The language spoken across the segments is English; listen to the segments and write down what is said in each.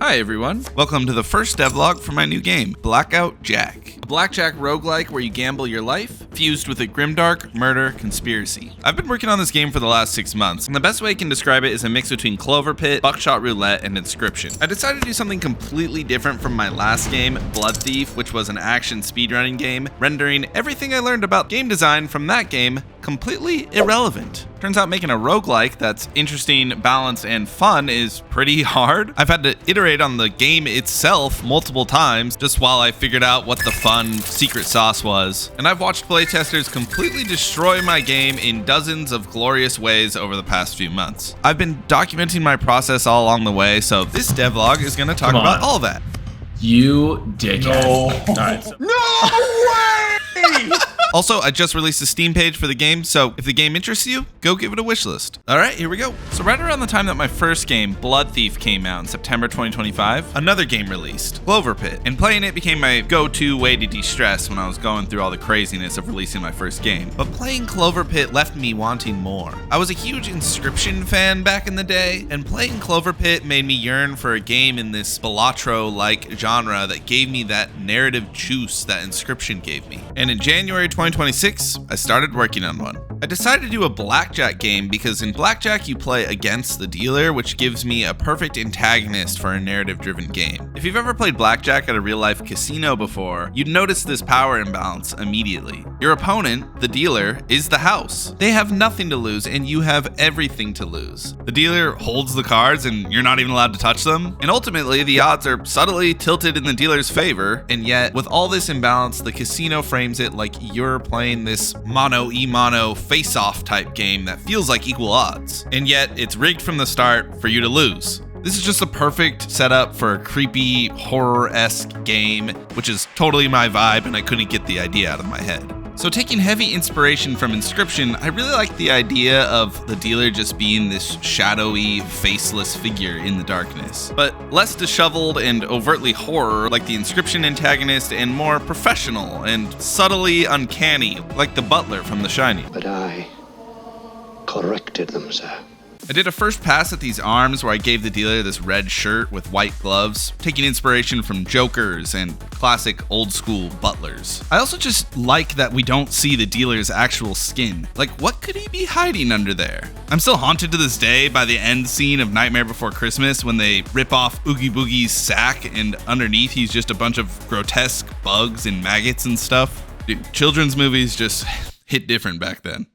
Hi everyone, welcome to the first devlog for my new game, Blackout Jack. A blackjack roguelike where you gamble your life, fused with a grimdark murder conspiracy. I've been working on this game for the last 6 months, and the best way I can describe it is a mix between Clover Pit, Buckshot Roulette, and Inscription. I decided to do something completely different from my last game, Blood Thief, which was an action speedrunning game, rendering everything I learned about game design from that game completely irrelevant. Turns out making a roguelike that's interesting, balanced, and fun is pretty hard. I've had to iterate on the game itself multiple times just while I figured out what the fun secret sauce was. And I've watched playtesters completely destroy my game in dozens of glorious ways over the past few months. I've been documenting my process all along the way, so this devlog is going to talk about all that. You dickhead. No. All right, so. No way! Also, I just released a Steam page for the game, so if the game interests you, go give it a wishlist. All right, here we go. So right around the time that my first game, Blood Thief, came out in September 2025, another game released, Clover Pit, and playing it became my go-to way to de-stress when I was going through all the craziness of releasing my first game. But playing Clover Pit left me wanting more. I was a huge Inscription fan back in the day, and playing Clover Pit made me yearn for a game in this Balatro-like genre that gave me that narrative juice that Inscription gave me. And in January 2026, I started working on one. I decided to do a blackjack game because in blackjack you play against the dealer, which gives me a perfect antagonist for a narrative-driven game. If you've ever played blackjack at a real-life casino before, you'd notice this power imbalance immediately. Your opponent, the dealer, is the house. They have nothing to lose and you have everything to lose. The dealer holds the cards and you're not even allowed to touch them, and ultimately the odds are subtly tilted in the dealer's favor, and yet with all this imbalance, the casino frames it like you're playing this mono-e-mono face-off type game that feels like equal odds, and yet it's rigged from the start for you to lose. This is just a perfect setup for a creepy, horror-esque game, which is totally my vibe and I couldn't get the idea out of my head. So taking heavy inspiration from Inscription, I really like the idea of the dealer just being this shadowy, faceless figure in the darkness, but less disheveled and overtly horror like the Inscription antagonist, and more professional and subtly uncanny like the butler from The Shining. But I corrected them, sir. I did a first pass at these arms where I gave the dealer this red shirt with white gloves, taking inspiration from Jokers and classic old school butlers. I also just like that we don't see the dealer's actual skin. Like, what could he be hiding under there? I'm still haunted to this day by the end scene of Nightmare Before Christmas when they rip off Oogie Boogie's sack and underneath he's just a bunch of grotesque bugs and maggots and stuff. Dude, children's movies just hit different back then.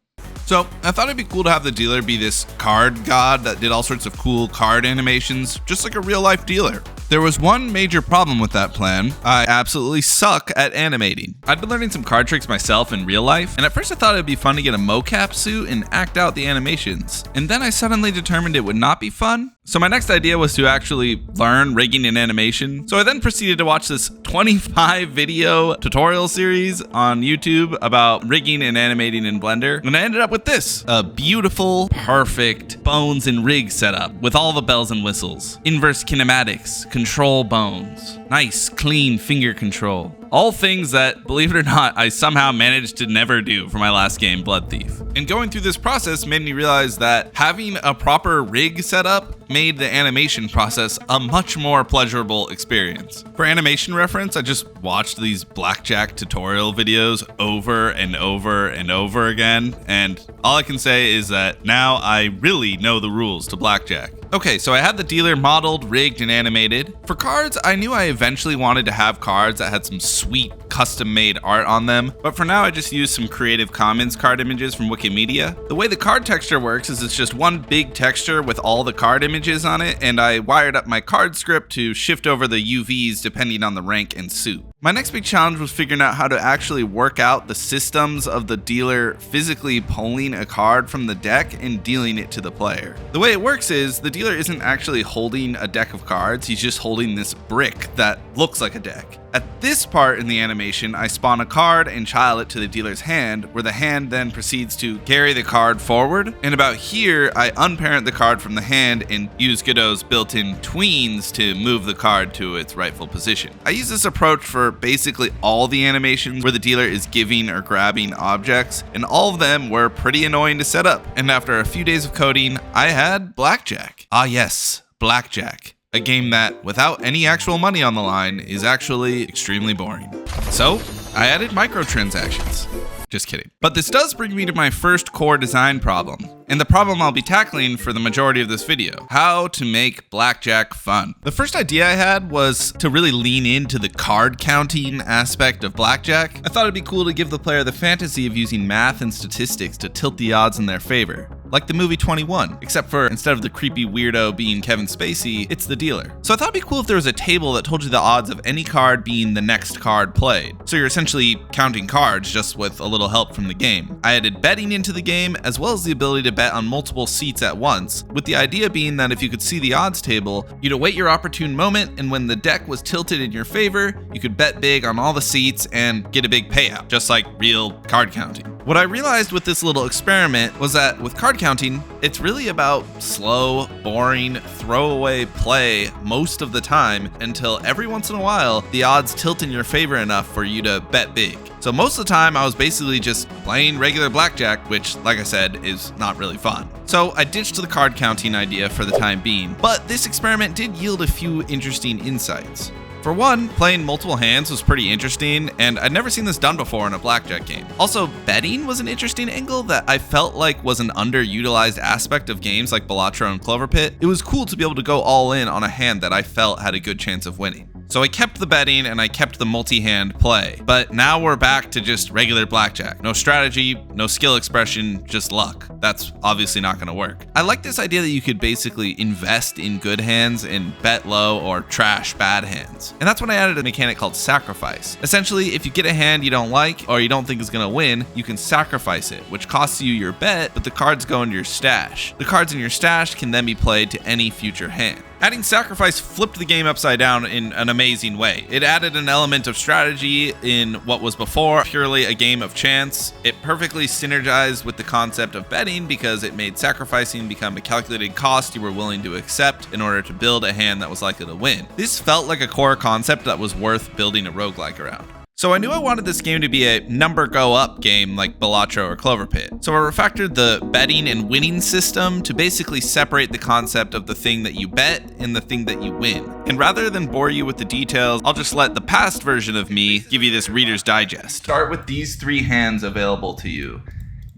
So I thought it'd be cool to have the dealer be this card god that did all sorts of cool card animations, just like a real life dealer. There was one major problem with that plan. I absolutely suck at animating. I'd been learning some card tricks myself in real life, and at first I thought it'd be fun to get a mocap suit and act out the animations. And then I suddenly determined it would not be fun. So my next idea was to actually learn rigging and animation. So I then proceeded to watch this 25 video tutorial series on YouTube about rigging and animating in Blender. And I ended up with this, a beautiful, perfect bones and rig setup with all the bells and whistles. Inverse kinematics, control bones, nice, clean finger control. All things that, believe it or not, I somehow managed to never do for my last game, Blood Thief. And going through this process made me realize that having a proper rig setup made the animation process a much more pleasurable experience. For animation reference, I just watched these blackjack tutorial videos over and over and over again, and all I can say is that now I really know the rules to blackjack. Okay, so I had the dealer modeled, rigged, and animated. For cards, I knew I eventually wanted to have cards that had some sweet custom-made art on them, but for now I just used some Creative Commons card images from Wikimedia. The way the card texture works is it's just one big texture with all the card images on it, and I wired up my card script to shift over the UVs depending on the rank and suit. My next big challenge was figuring out how to actually work out the systems of the dealer physically pulling a card from the deck and dealing it to the player. The way it works is the dealer isn't actually holding a deck of cards, he's just holding this brick that looks like a deck. At this part in the animation, I spawn a card and child it to the dealer's hand, where the hand then proceeds to carry the card forward. And about here, I unparent the card from the hand and use Godot's built-in tweens to move the card to its rightful position. I use this approach for basically all the animations where the dealer is giving or grabbing objects, and all of them were pretty annoying to set up. And after a few days of coding, I had Blackjack. Ah yes, Blackjack. A game that, without any actual money on the line, is actually extremely boring. So, I added microtransactions. Just kidding. But this does bring me to my first core design problem, and the problem I'll be tackling for the majority of this video: how to make blackjack fun. The first idea I had was to really lean into the card counting aspect of blackjack. I thought it'd be cool to give the player the fantasy of using math and statistics to tilt the odds in their favor. Like the movie 21, except for instead of the creepy weirdo being Kevin Spacey, it's the dealer. So I thought it'd be cool if there was a table that told you the odds of any card being the next card played. So you're essentially counting cards just with a little help from the game. I added betting into the game, as well as the ability to bet on multiple seats at once, with the idea being that if you could see the odds table, you'd await your opportune moment, and when the deck was tilted in your favor, you could bet big on all the seats and get a big payout, just like real card counting. What I realized with this little experiment was that with card counting, it's really about slow, boring, throwaway play most of the time until every once in a while, the odds tilt in your favor enough for you to bet big. So most of the time, I was basically just playing regular blackjack, which, like I said, is not really fun. So I ditched the card counting idea for the time being, but this experiment did yield a few interesting insights. For one, playing multiple hands was pretty interesting, and I'd never seen this done before in a blackjack game. Also, betting was an interesting angle that I felt like was an underutilized aspect of games like Balatro and Clover Pit. It was cool to be able to go all in on a hand that I felt had a good chance of winning. So I kept the betting and I kept the multi-hand play, but now we're back to just regular blackjack. No strategy, no skill expression, just luck. That's obviously not gonna work. I like this idea that you could basically invest in good hands and bet low or trash bad hands. And that's when I added a mechanic called sacrifice. Essentially, if you get a hand you don't like or you don't think is gonna win, you can sacrifice it, which costs you your bet, but the cards go into your stash. The cards in your stash can then be played to any future hand. Adding sacrifice flipped the game upside down in an amazing way. It added an element of strategy in what was before purely a game of chance. It perfectly synergized with the concept of betting because it made sacrificing become a calculated cost you were willing to accept in order to build a hand that was likely to win. This felt like a core concept that was worth building a roguelike around. So I knew I wanted this game to be a number go up game like Balatro or Clover Pit. So I refactored the betting and winning system to basically separate the concept of the thing that you bet and the thing that you win. And rather than bore you with the details, I'll just let the past version of me give you this Reader's Digest. Start with these 3 hands available to you.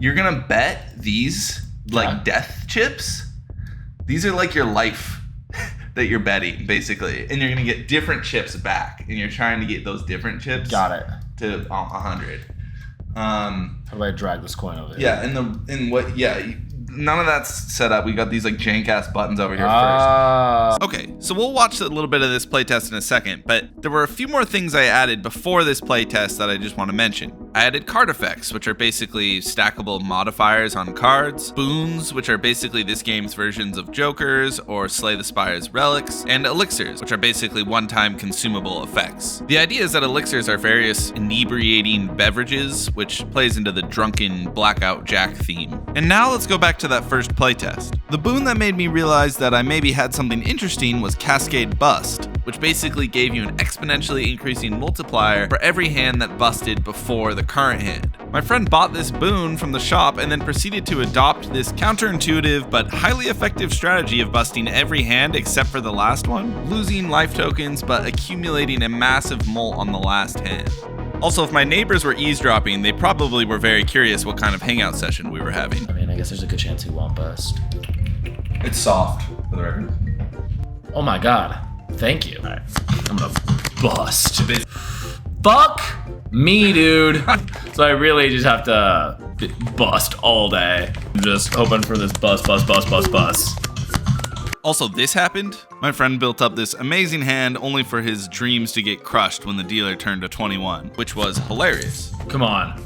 You're gonna bet these like death chips. These are like your life that you're betting, basically, and you're gonna get different chips back, and you're trying to get those different chips. Got it. To 100. How do I drag this coin over here? Yeah, none of that's set up. We got these like jank ass buttons over here first. Okay, so we'll watch a little bit of this playtest in a second, but there were a few more things I added before this playtest that I just want to mention. I added card effects, which are basically stackable modifiers on cards, boons, which are basically this game's versions of jokers or Slay the Spire's relics, and elixirs, which are basically one-time consumable effects. The idea is that elixirs are various inebriating beverages, which plays into the drunken Blackout Jack theme. And now let's go back to that first playtest. The boon that made me realize that I maybe had something interesting was Cascade Bust, which basically gave you an exponentially increasing multiplier for every hand that busted before the current hand. My friend bought this boon from the shop and then proceeded to adopt this counterintuitive but highly effective strategy of busting every hand except for the last one, losing life tokens but accumulating a massive mult on the last hand. Also, if my neighbors were eavesdropping, they probably were very curious what kind of hangout session we were having. I mean, I guess there's a good chance he won't bust. It's soft, for the record. Oh my god. Thank you. Alright, I'm gonna bust. Fuck me, dude. So I really just have to bust all day. I'm just hoping for this bust. Also, this happened. My friend built up this amazing hand only for his dreams to get crushed when the dealer turned to 21, which was hilarious. Come on.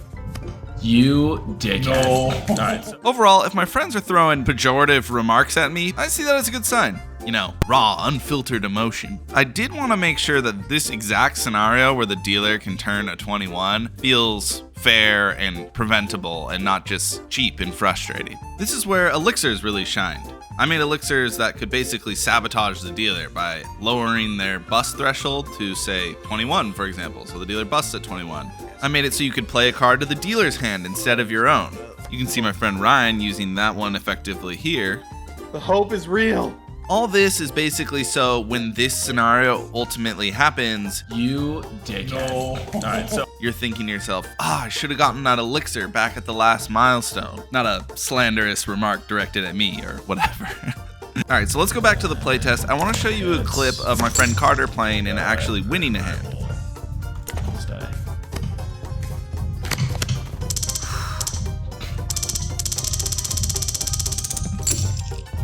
You dickhead. No. Alright. Overall, if my friends are throwing pejorative remarks at me, I see that as a good sign. You know, raw, unfiltered emotion. I did want to make sure that this exact scenario where the dealer can turn a 21 feels fair and preventable and not just cheap and frustrating. This is where elixirs really shined. I made elixirs that could basically sabotage the dealer by lowering their bust threshold to, say, 21, for example, so the dealer busts at 21. I made it so you could play a card to the dealer's hand instead of your own. You can see my friend Ryan using that one effectively here. The hope is real. All this is basically so when this scenario ultimately happens, You dickhead. All right, so you're thinking to yourself, I should have gotten that elixir back at the last milestone. Not a slanderous remark directed at me or whatever. All right, so let's go back to the playtest. I want to show you a clip of my friend Carter playing and actually winning a hand. stay.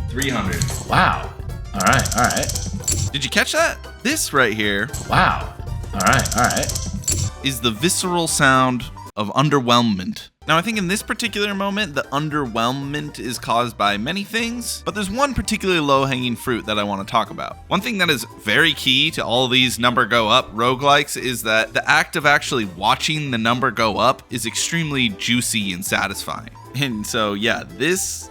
300. Wow. All right. Did you catch that? This right here Wow. All right. is the visceral sound of underwhelmment. Now, I think in this particular moment, the underwhelmment is caused by many things, but there's one particularly low-hanging fruit that I want to talk about. One thing that is very key to all these number go up roguelikes is that the act of actually watching the number go up is extremely juicy and satisfying. And so, yeah, this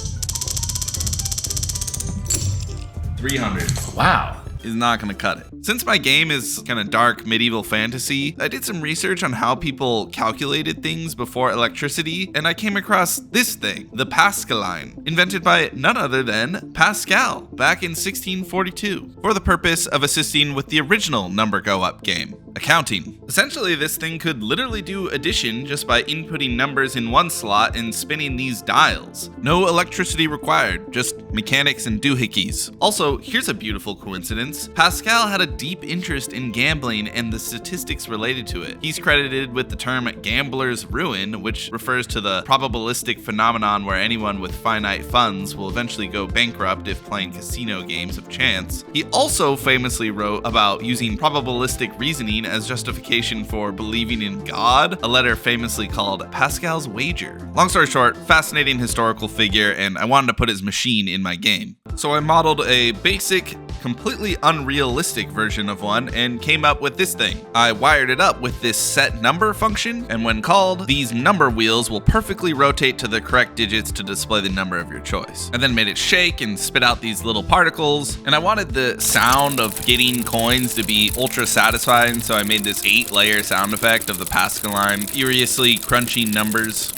300. Wow. Is not going to cut it. Since my game is kind of dark medieval fantasy, I did some research on how people calculated things before electricity, and I came across this thing, the Pascaline, invented by none other than Pascal back in 1642, for the purpose of assisting with the original number go up game, accounting. Essentially, this thing could literally do addition just by inputting numbers in one slot and spinning these dials. No electricity required, just mechanics and doohickeys. Also, here's a beautiful coincidence. Pascal had a deep interest in gambling and the statistics related to it. He's credited with the term gambler's ruin, which refers to the probabilistic phenomenon where anyone with finite funds will eventually go bankrupt if playing casino games of chance. He also famously wrote about using probabilistic reasoning as justification for believing in God, a letter famously called Pascal's Wager. Long story short, fascinating historical figure, and I wanted to put his machine in my game. So I modeled a basic, completely unrealistic version of one and came up with this thing. I wired it up with this set number function, and when called, these number wheels will perfectly rotate to the correct digits to display the number of your choice. I then made it shake and spit out these little particles, and I wanted the sound of getting coins to be ultra satisfying, so I made this 8-layer sound effect of the Pascaline furiously crunching numbers.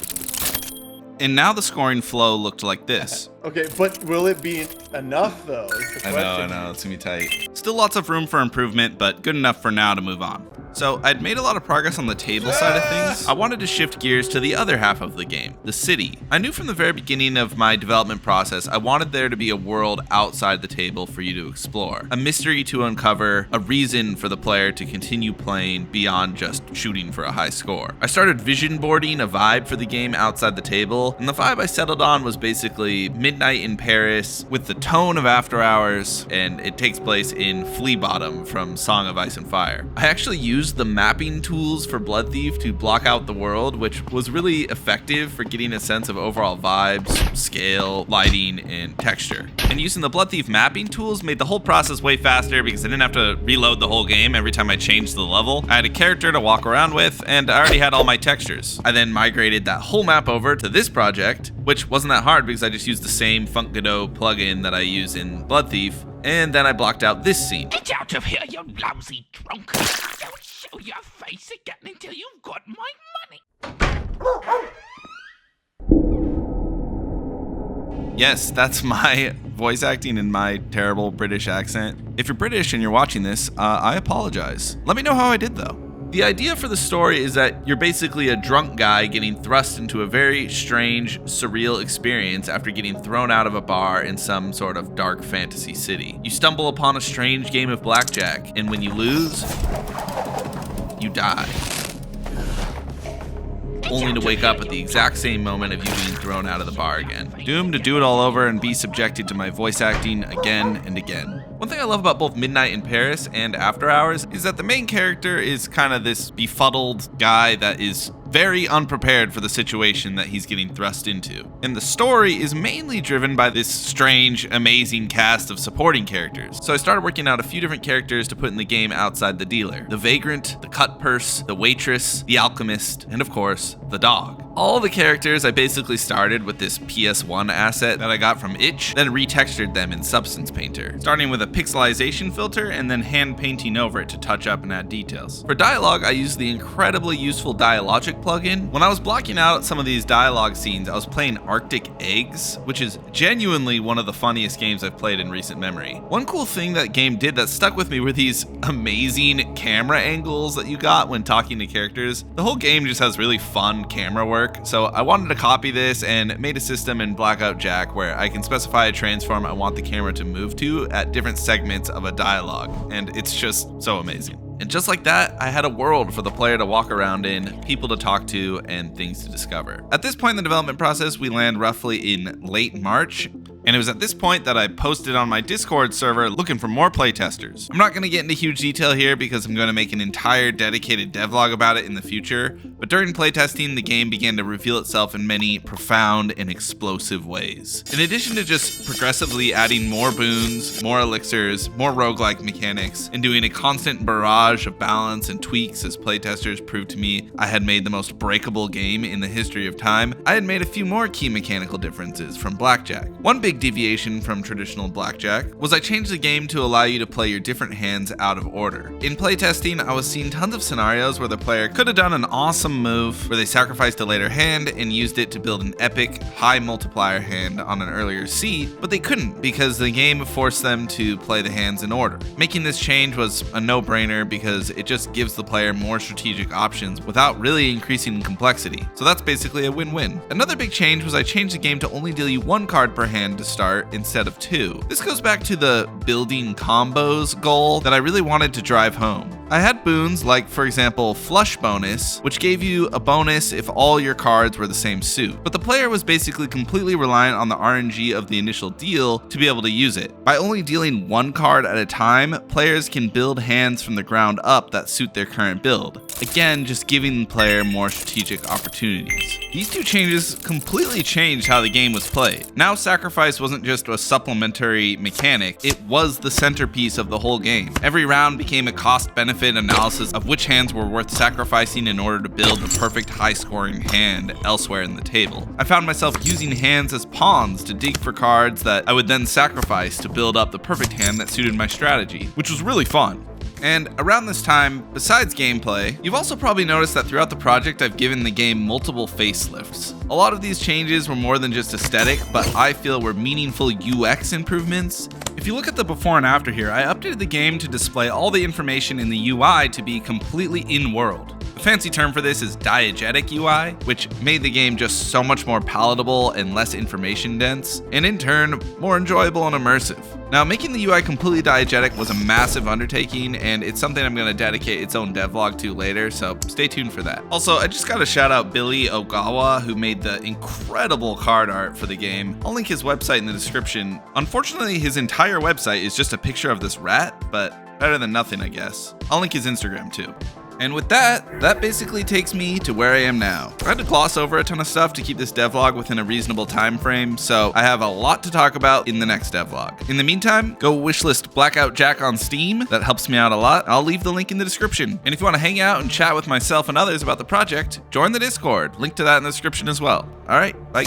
And now the scoring flow looked like this. Okay, but will it be enough though? Is the I question. know, it's gonna be tight. Still lots of room for improvement, but good enough for now to move on. So I'd made a lot of progress on the table side of things. I wanted to shift gears to the other half of the game, the city. I knew from the very beginning of my development process, I wanted there to be a world outside the table for you to explore, a mystery to uncover, a reason for the player to continue playing beyond just shooting for a high score. I started vision boarding a vibe for the game outside the table, and the vibe I settled on was basically midnight in Paris with the tone of After Hours, and it takes place in Flea Bottom from Song of Ice and Fire. I actually used the mapping tools for Blood Thief to block out the world, which was really effective for getting a sense of overall vibes, scale, lighting, and texture. And using the Blood Thief mapping tools made the whole process way faster because I didn't have to reload the whole game every time I changed the level. I had a character to walk around with, and I already had all my textures. I then migrated that whole map over to this project, which wasn't that hard because I just used the same Funk Godot plugin that I use in Blood Thief, and then I blocked out this scene. Get out of here, you lousy drunk! Don't show your face again until you've got my money! Yes, that's my voice acting in my terrible British accent. If you're British and you're watching this, I apologize. Let me know how I did though. The idea for the story is that you're basically a drunk guy getting thrust into a very strange, surreal experience after getting thrown out of a bar in some sort of dark fantasy city. You stumble upon a strange game of blackjack, and when you lose, you die. Only to wake up at the exact same moment of you being thrown out of the bar again. Doomed to do it all over and be subjected to my voice acting again and again. One thing I love about both Midnight in Paris and After Hours is that the main character is kind of this befuddled guy that is very unprepared for the situation that he's getting thrust into. And the story is mainly driven by this strange, amazing cast of supporting characters. So I started working out a few different characters to put in the game outside the dealer. The vagrant, the cut purse, the waitress, the alchemist, and of course, the dog. All the characters I basically started with this PS1 asset that I got from Itch, then retextured them in Substance Painter, starting with a pixelization filter and then hand painting over it to touch up and add details. For dialogue, I used the incredibly useful Dialogic plugin. When I was blocking out some of these dialogue scenes, I was playing Arctic Eggs, which is genuinely one of the funniest games I've played in recent memory. One cool thing that game did that stuck with me were these amazing camera angles that you got when talking to characters. The whole game just has really fun camera work. So I wanted to copy this and made a system in Blackout Jack where I can specify a transform I want the camera to move to at different segments of a dialogue, and it's just so amazing. And just like that, I had a world for the player to walk around in, people to talk to, and things to discover. At this point in the development process, we land roughly in late March, and it was at this point that I posted on my Discord server looking for more playtesters. I'm not going to get into huge detail here because I'm going to make an entire dedicated devlog about it in the future, but during playtesting, the game began to reveal itself in many profound and explosive ways. In addition to just progressively adding more boons, more elixirs, more roguelike mechanics, and doing a constant barrage of balance and tweaks as playtesters proved to me I had made the most breakable game in the history of time, I had made a few more key mechanical differences from Blackjack. One big deviation from traditional Blackjack was I changed the game to allow you to play your different hands out of order. In playtesting, I was seeing tons of scenarios where the player could have done an awesome move where they sacrificed a later hand and used it to build an epic, high multiplier hand on an earlier seat, but they couldn't because the game forced them to play the hands in order. Making this change was a no-brainer because it just gives the player more strategic options without really increasing complexity. So that's basically a win-win. Another big change was I changed the game to only deal you one card per hand to start instead of two. This goes back to the building combos goal that I really wanted to drive home. I had boons like, for example, Flush Bonus, which gave you a bonus if all your cards were the same suit, but the player was basically completely reliant on the RNG of the initial deal to be able to use it. By only dealing one card at a time, players can build hands from the ground up that suit their current build. Again, just giving the player more strategic opportunities. These two changes completely changed how the game was played. Now sacrifice wasn't just a supplementary mechanic, it was the centerpiece of the whole game. Every round became a cost-benefit analysis of which hands were worth sacrificing in order to build the perfect high-scoring hand elsewhere in the table. I found myself using hands as pawns to dig for cards that I would then sacrifice to build up the perfect hand that suited my strategy, which was really fun. And around this time, besides gameplay, you've also probably noticed that throughout the project I've given the game multiple facelifts. A lot of these changes were more than just aesthetic, but I feel were meaningful UX improvements. If you look at the before and after here, I updated the game to display all the information in the UI to be completely in-world. The fancy term for this is diegetic UI, which made the game just so much more palatable and less information dense, and in turn, more enjoyable and immersive. Now, making the UI completely diegetic was a massive undertaking, and it's something I'm going to dedicate its own devlog to later, so stay tuned for that. Also, I just got to shout out Billy Ogawa, who made the incredible card art for the game. I'll link his website in the description. Unfortunately, his entire website is just a picture of this rat, but better than nothing, I guess. I'll link his Instagram too. And with that basically takes me to where I am now. I had to gloss over a ton of stuff to keep this devlog within a reasonable time frame, so I have a lot to talk about in the next devlog. In the meantime, go wishlist Blackout Jack on Steam. That helps me out a lot. I'll leave the link in the description. And if you want to hang out and chat with myself and others about the project, join the Discord. Link to that in the description as well. All right, bye.